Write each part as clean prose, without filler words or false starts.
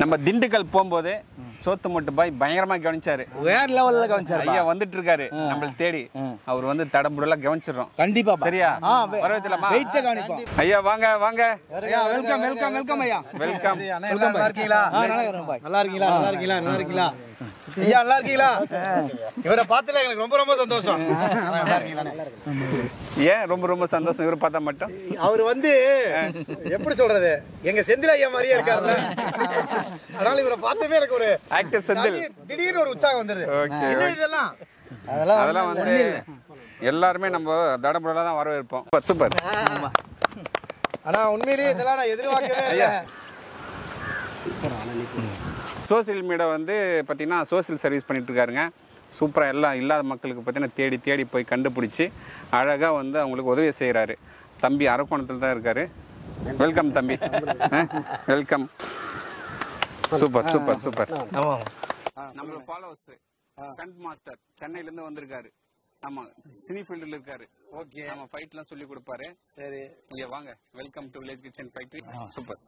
நம்ம திண்டுக்கல் போகும்போது சோத்து மூட்டை பாய் பயங்கரமா கவனிச்சாரு. வேற லெவல்ல கவனிச்சாரு. ஐயா வந்துட்டு இருக்காரு நம்மள தேடி. அவர் வந்து தடம்புடலா கவனிச்சிரோம். கண்டிப்பா சரியா? வரவேத்தலாமா? வெயிட் கவனிப்போம். ஐயா வாங்க வாங்க. ஐயா வெல்கம் வெல்கம் வெல்கம் ஐயா. வெல்கம். நல்லா இருக்கீங்களா? நல்லா இருக்கேன் பாய். நல்லா இருக்கீங்களா? நல்லா இருக்கீங்களா? நல்லா இருக்கீங்களா? ஐயா நல்லா இருக்கீங்களா? இவரை பார்த்தல எனக்கு ரொம்ப ரொம்ப சந்தோஷம். நல்லா இருக்கீங்களா? நல்லா இருக்கேன். ஏன் ரொம்ப ரொம்ப சந்தோஷம் இவரை பார்த்தா மட்டும்? அவர் வந்து எப்படி சொல்றது? எங்க செந்தில் ஐயா மாதிரியே இருக்காருல்ல. அதனால இவரை பார்த்தவே எனக்கு ஒரு ஆக்டர் செந்தில் திடீர்னு ஒரு உற்சாகம் வந்துருது. என்ன இதெல்லாம்? அதெல்லாம் வந்து எல்லாருமே நம்ம தடம்புடலா தான் வரவேற்போம். சூப்பர். ஆனா உண்மையிலேயே இதெல்லாம் நான் எதிர்பார்க்கவே இல்லை. சோசியல் மீடியா வந்து பார்த்தீங்கன்னா சோசியல் சர்வீஸ் பண்ணிட்டு இருக்காருங்க. சூப்பராக எல்லாம் இல்லாத மக்களுக்கு பார்த்தீங்கன்னா தேடி தேடி போய் கண்டுபிடிச்சி அழகாக வந்து அவங்களுக்கு உதவி செய்கிறாரு. தம்பி அரக்கோணத்தில் தான் இருக்காரு. வெல்கம் தம்பி. வெல்கம். Super super super. நம்மளோட ஃபாலோவர்ஸ் ஸ்டண்ட் மாஸ்டர் சென்னையிலேருந்து வந்திருக்காரு. ஆமாம் சினி ஃபீல்டில் இருக்காரு. ஓகே நம்ம ஃபைட்லாம் சொல்லி கொடுப்பாரு. சரி இங்கே வாங்க. Welcome to village kitchen factory. Super.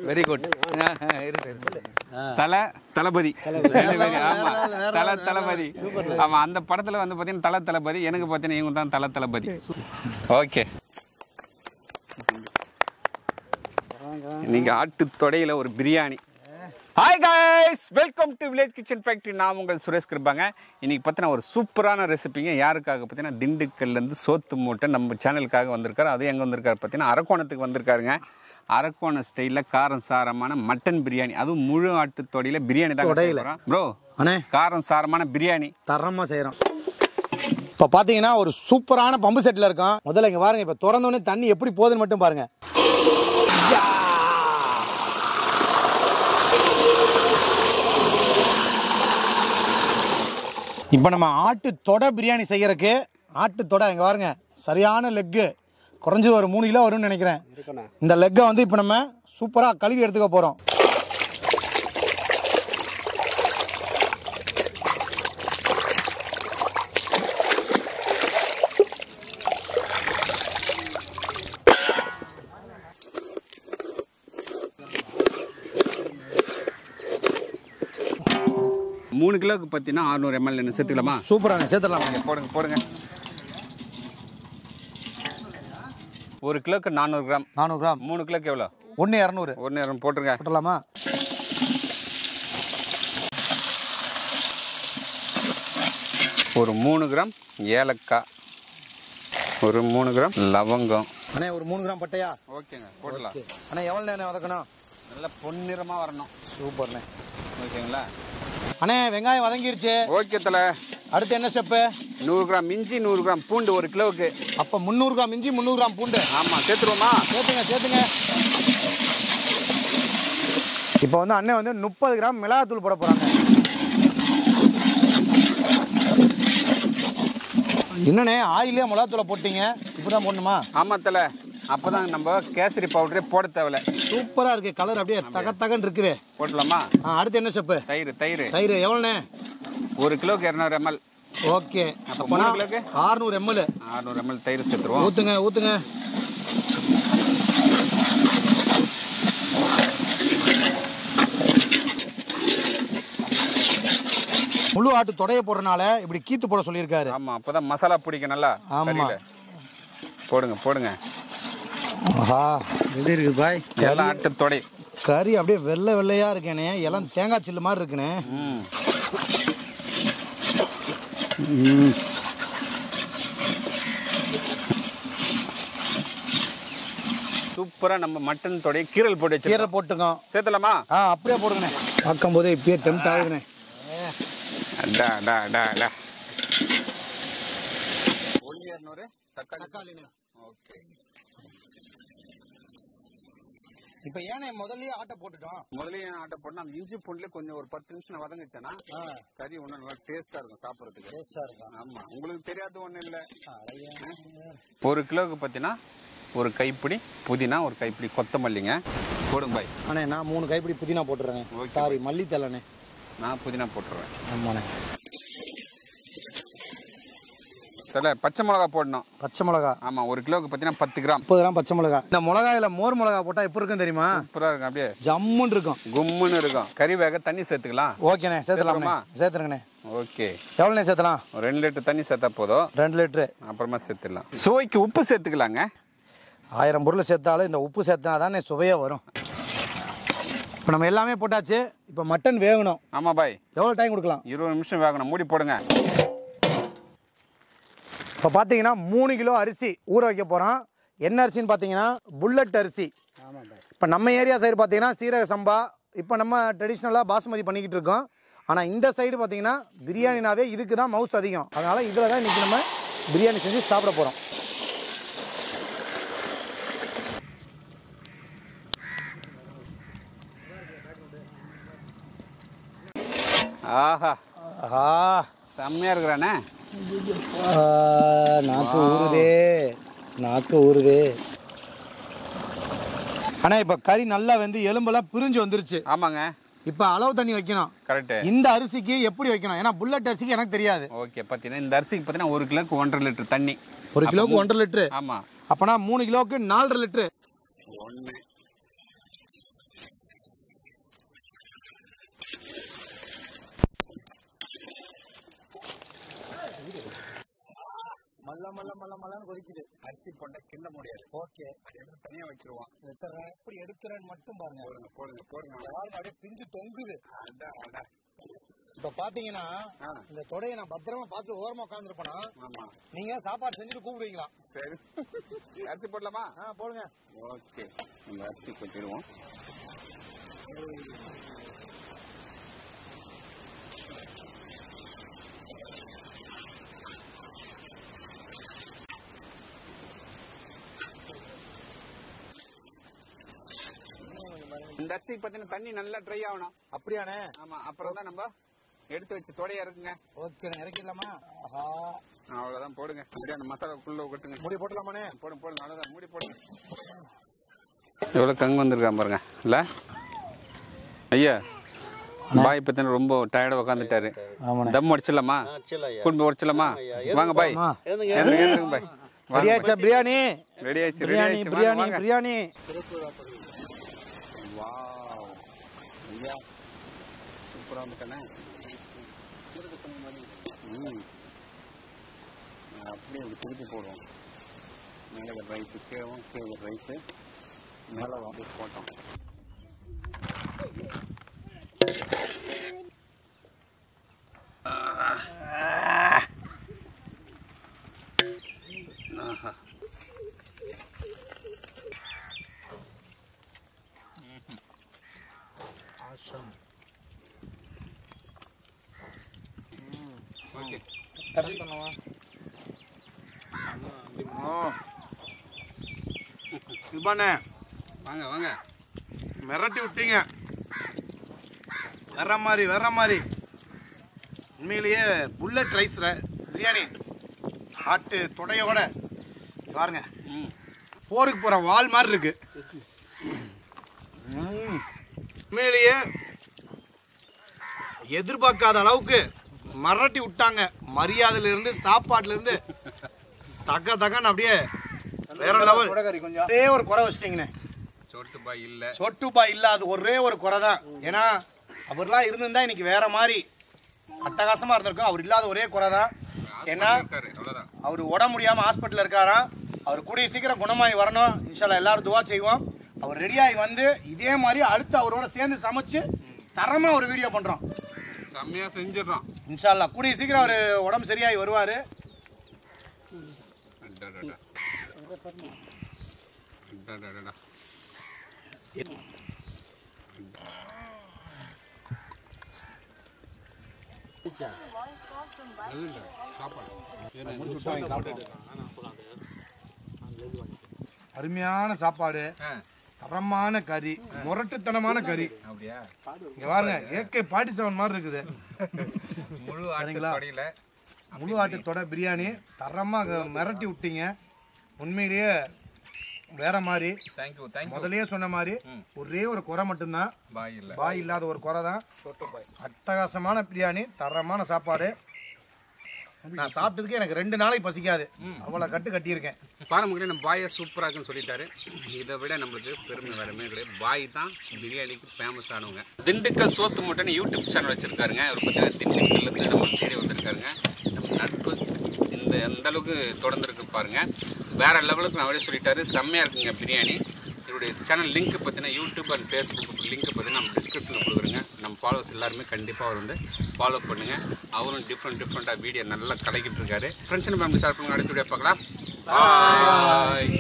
Very good. Thalapathy. Thalapathy. ஆமா அந்த படத்துல வந்து பாத்தீங்கன்னா தளபதி. எனக்கு பாத்தீங்கன்னா இவங்க தான் தளபதி. ஓகே நீங்க ஆட்டு தொடையில ஒரு biryani. Hi guys, welcome to village kitchen factory. நான் உங்கள் சுரேஷ் கிருபாங்க. இன்னைக்கு பார்த்தீங்கன்னா ஒரு சூப்பரான ரெசிபிங்க. யாருக்காக பார்த்தீங்கன்னா திண்டுக்கல்லேருந்து சோத்து மூட்டை நம்ம சேனலுக்காக வந்திருக்காரு. அது எங்கே வந்திருக்காரு பார்த்தீங்கன்னா அரக்கோணத்துக்கு வந்திருக்காருங்க. அரக்கோணம் ஸ்டைலில் காரம் சாரமான மட்டன் பிரியாணி, அதுவும் முழு ஆட்டு தொடையில பிரியாணி தான் ப்ரோ. காரம் சாரமான பிரியாணி தரமா செய்யறோம். இப்ப பாத்தீங்கன்னா ஒரு சூப்பரான பம்பு செட்ல இருக்கோம். முதல்ல இங்க பாருங்க, இப்ப திறந்தோடனே தண்ணி எப்படி போகுதுன்னு மட்டும் பாருங்க. இப்போ நம்ம ஆட்டு தொடை பிரியாணி செய்யறதுக்கு ஆட்டு தொடை இங்கே பாருங்க, சரியான லெக்கு, குறைஞ்சி ஒரு 3 கிலோ வரும்னு நினைக்கிறேன். இந்த லெக்கை வந்து இப்போ நம்ம சூப்பராக கழுவி எடுத்துக்க போகிறோம். மூணு கிலோக்கு பார்த்தீங்கன்னா 600 ml என்ன சேர்த்துக்கலாமா? சூப்பராக சேர்த்துடலாம். போடுங்க போடுங்க. 1 கிலோக்கு 400 கிராம். 400 கிராம். 3 கிலோக்கு எவ்வளோ? 1,200. 1,200 போட்டுருங்க. போட்டலாமா? ஒரு 3 கிராம் ஏலக்காய், ஒரு 3 கிராம் லவங்கம். அண்ணே ஒரு 3 கிராம் பட்டையா? ஓகேங்க போடலாம். அண்ணே எவ்வளோ நேரம் வதக்கணும்? நல்லா பொன்னிறமாக வரணும். சூப்பர்ண்ணே. ஓகேங்களா? அண்ணே வெங்காயம் வதங்கிருச்சு. ஓகே தல. அடுத்து என்ன ஸ்டெப்பு? 100 கிராம் இஞ்சி, 100 கிராம் பூண்டு 1 கிலோவுக்கு. அப்போ 300 கிராம் இஞ்சி, 300 கிராம் பூண்டு. ஆமாம் சேர்த்துருவோமா? சேர்த்துங்க. இப்போ வந்து அண்ணன் வந்து 30 கிராம் மிளகாத்தூள் போட போகிறாங்க. என்னண்ணே ஆயிலே மிளகாத்தூளை போட்டீங்க, இப்படி தான் போடணுமா? ஆமாம் தல, அப்போ தான் நம்ம கேசரி பவுடரே போட தேவையில்ல. சூப்பராக இருக்குது, கலர் அப்படியே தகன்னு இருக்குது. போட்டலாமா? அடுத்து என்ன ஸ்டெப்பு? தயிர் எவ்வளோண்ணே? 1 கிலோக்கு 200 ml. ஓகே, அப்போ 3 கிலோக்கு 600 ml. 600 ml தயிர் சேர்த்துருவோம். ஊற்றுங்க. முழு ஆட்டு தொடைய போடுறனால இப்படி கீத்து போட சொல்லியிருக்காரு. ஆமாம், அப்போ தான் மசாலா பிடிக்கும் நல்லா. ஆமாம் போடுங்க. ஆஹா எப்படி இருக்குது பாய்? எல்லாம் ஆட்டு தொடை. கறி அப்படியே வெள்ளையா இருக்கேனே, எல்லாம் தேங்காய் சில்லு மாதிரி இருக்குனே. சூப்பரா நம்ம மட்டன் தொடைய கீரல் போட்டுக்கோம். சேர்த்தலாமா? அப்படியே போடுங்கண்ணே. பார்க்கும் போதே இப்பயே டெம்ட் ஆகுதுண்ணே. ஓகே. இப்போ ஏனே முதல்லயே ஆட்டை போட்டுட்டோம். ஆட்டை போட்டு நம்ம இஞ்சி பூண்டுல கொஞ்சம் ஒரு 10 நிமிஷம் வதங்கிச்சேன்னா கறி ஒன்றும் நல்லா டேஸ்டா இருக்கும், சாப்பிட்றதுக்கு டேஸ்டா இருக்கும். ஆமா, உங்களுக்கு தெரியாது ஒன்றும் இல்லை. 1 கிலோவுக்கு பார்த்தீங்கன்னா 1 கைப்பிடி புதினா, 1 கைப்பிடி கொத்தமல்லிங்க போடுங்க பாய். அண்ணே நான் 3 கைப்பிடி புதினா போட்டுறேன். சாரி மல்லி தலண்ணே. நான் புதினா போட்டுருவேன். ஆமாண்ணே. பச்சை மிளகா போடணும். பச்சை மிளகா ஆமாம், 1 கிலோவுக்கு பார்த்தீங்கன்னா 10 கிராம். 30 கிராம் பச்சை மிளகா. இந்த மிளகாயில் மோர் மிளகா போட்டால் எப்படி இருக்கும் தெரியுமா? சூப்பராக இருக்கும், அப்படியே ஜம்முன்னு இருக்கும், கும்முன்னு இருக்கும். கறி வேக தண்ணி சேர்த்துக்கலாம். ஓகேண்ணே, சேர்த்துலாமா? சேர்த்துருங்கண்ணே. ஓகே, எவ்வளோண்ணே சேர்த்தலாம்? ஒரு 2 லிட்டர் தண்ணி சேர்த்தா போதும். 2 லிட்டரு. அப்புறமா சேர்த்துடலாம். சுவைக்கு உப்பு சேர்த்துக்கலாங்க. 1000 பொருள் சேர்த்தாலும் இந்த உப்பு சேர்த்தா தானே சுவையாக வரும். இப்போ நம்ம எல்லாமே போட்டாச்சு. இப்போ மட்டன் வேகணும். ஆமாம் பாய். எவ்வளோ டைம் கொடுக்கலாம்? 20 நிமிஷம் வேகணும். மூடி போடுங்க. இப்போ பார்த்தீங்கன்னா 3 கிலோ அரிசி ஊற வைக்க போகிறோம். என்ன அரிசின்னு பார்த்தீங்கன்னா புல்லட் அரிசி. இப்போ நம்ம ஏரியா சைடு பார்த்தீங்கன்னா சீரக சம்பா, இப்போ நம்ம ட்ரெடிஷ்னலாக பாசுமதி பண்ணிக்கிட்டு இருக்கோம். ஆனால் இந்த சைடு பார்த்தீங்கன்னா பிரியாணினாவே இதுக்கு தான் மவுஸ் அதிகம். அதனால் இதில் தான் இன்றைக்கி நம்ம பிரியாணி செஞ்சு சாப்பிட போகிறோம். ஆஹா ஆஹா, செம்மையாக இருக்கிறானே. நாக்கு ஊறுதே, நாக்கு ஊறுதே. ஆனால் இப்போ கறி நல்லா வந்து எலும்பெல்லாம் பிரிஞ்சு வந்துருச்சு. ஆமாங்க. இப்போ அளவு தண்ணி வைக்கணும். கரெக்டு. இந்த அரிசிக்கு எப்படி வைக்கணும்? ஏன்னா புல்லட் அரிசிக்கு எனக்கு தெரியாது. ஓகே, பார்த்தீங்கன்னா இந்த அரிசிக்கு பார்த்தீங்கன்னா 1 கிலோக்கு 1.5 லிட்டர் தண்ணி. 1 கிலோக்கு 1.5 லிட்டரு. ஆமாம். அப்போனா 3 கிலோக்கு 4.5 லிட்டரு. 1 மல்லன்னு கொதிக்குது. அரிசி போட்டா கிண்ட முடியாது. ஓகே, எடுத்து தனியாக வச்சிருவோம். வச்சிடறேன். எப்படி எடுக்கிறேன்னு மட்டும் பாருங்க. போடுங்க போடுங்க. அப்படியே பிஞ்சு தொங்குது. அதான். இப்போ பார்த்தீங்கன்னா இந்த தொடையை நான் பத்திரமா பார்த்து ஓரமாக உட்காந்துருப்பேனா? ஆமாம். நீங்கள் சாப்பாடு செஞ்சுட்டு கூப்பிடுவீங்களா? சரி, அரிசி போடலாமா? போடுங்க. ஓகே, இந்த அரிசி கொட்டிடுவோம். இந்த அரிசி பார்த்தீங்கன்னா தண்ணி நல்லா ட்ரை ஆகணும். அப்படியானே? ஆமா, அப்புறம் தான் நம்ம எடுத்து வச்சு தொடையா இருக்குங்க. ஓகே, இறக்கிடலாமா? ஆஹா, அவ்வளவுதான். போடுங்க. பிரியாணி மசாலாக்குள்ள கொட்டுங்க. மூடி போட்டலாமாண்ணே? போடுங்க. அவ்வளவுதான், மூடி போடுங்க. எவ்வளவு கங்கு வந்திருக்கான் பாருங்க. இல்ல ஐயா, பாய் பத்தின ரொம்ப டயர்டா உட்காந்துட்டாரு. தம் அடிச்சிடலாமா? குடும்பம் உடச்சிடலாமா? வாங்க பாய், ஏறுங்க பாய். ரெடி ஆயிடுச்சா பிரியாணி? ரெடி ஆயிடுச்சு. பிரியாணி. சூப்பராக வந்துட்டேனே. அப்படியே அப்படி திருப்பி போடுவோம். மேலே ரைஸு கீழே ரைஸு மேலே அப்படியே போட்டோம். ஆஹா, ஓகே. இப்பாண்ணே, வாங்க. மிரட்டி விட்டீங்க. வேற மாதிரி. உண்மையிலேயே புல்லட் ரைஸ் பிரியாணி ஆட்டு தொடையோட பாருங்க. போருக்கு போற வால் மாதிரி இருக்கு. உண்மையிலேயே எதிர்பார்க்காத அளவுக்கு மிரட்டி விட்டாங்க. மரியாதையில இருந்து சாப்பாட்டுல இருந்து தகன்னு அப்படியே வேற லெவல். ஒரே ஒரு குறை வச்சிட்டீங்கண்ணே. சொட்டுப்பா இல்ல, அது ஒரே ஒரு குறை தான். ஏன்னா அவர்லாம் இருந்திருந்தா இன்னைக்கு வேற மாதிரி அட்டகாசமா இருந்திருக்கும். அவர் இல்லாத ஒரே குறை தான். ஏன்னா அவர் உடம்பு முடியாம ஹாஸ்பிட்டல் இருக்காராம். அவர் கூடிய சீக்கிரம் குணமாகி வரணும். இன்ஷால்லா எல்லாரும் துவா செய்வோம். அவர் ரெடியாகி வந்து இதே மாதிரி அடுத்து அவரோட சேர்ந்து சமைச்சு தரமா ஒரு வீடியோ பண்றோம். செம்மையா செஞ்சிடறோம் இன்ஷால்லா. கூடிய சீக்கிரம் அவர் உடம்பு சரியாகி வருவாரு. அருமையான சாப்பாடு, தரமான கறி, முரட்டுத்தனமான கறி. இங்க பாருங்க, ஏகே 47 மாதிரி இருக்குது. முழு ஆட்டு தொடை பிரியாணி தரமா மிரட்டி விட்டீங்க. உண்மையிலேயே வேற மாதிரி. முதல்லயே சொன்ன மாதிரி ஒரே ஒரு குறை மட்டும்தான், பாய் இல்லாத ஒரு குறை தான். அட்டகாசமான பிரியாணி, தரமான சாப்பாடு. நான் சாப்பிட்டதுக்கு எனக்கு 2 நாளைக்கு பசிக்காது. அவ்வளோ கட்டியிருக்கேன். பாருங்க நம்ம பாயை சூப்பராக இருக்குன்னு சொல்லிட்டாரு. இதை விட நம்மளுக்கு பெருமை வேறமே கிடையாது. பாய் தான் பிரியாணிக்கு ஃபேமஸ் ஆனவங்க. திண்டுக்கல் சோத்து மூட்டைன்னு யூடியூப் சேனல் வச்சுருக்காருங்க. அவர் பார்த்தீங்கன்னா திண்டுக்கல்லேருந்து நம்ம தேடி வந்திருக்காருங்க. நம்ம நட்பு எந்த அளவுக்கு தொடர்ந்துருக்கு பாருங்க. வேற லெவலுக்கு நான் அவரே சொல்லிட்டாரு. செம்மையாக இருக்குங்க பிரியாணி. இவருடைய சேனல் லிங்க் பார்த்தீங்கன்னா யூடியூப் அண்ட் ஃபேஸ்புக் லிங்க் பார்த்தீங்கன்னா நம்ம டிஸ்கிரிப்ஷனில் கொடுக்குறேங்க. நம்ம ஃபாலோவர்ஸ் எல்லாருமே கண்டிப்பாக அவர் வந்து ஃபாலோ பண்ணுங்கள். அவரும் டிஃப்ரெண்ட்டாக வீடியோ நல்லா கலக்கிட்டு இருக்காரு. ஃப்ரெண்ட்ஸ் அண்ட் ஃபேமிலி ஷேர் பண்ணுங்க. அடுத்த வீடியோ பார்க்கலாம். பாய்.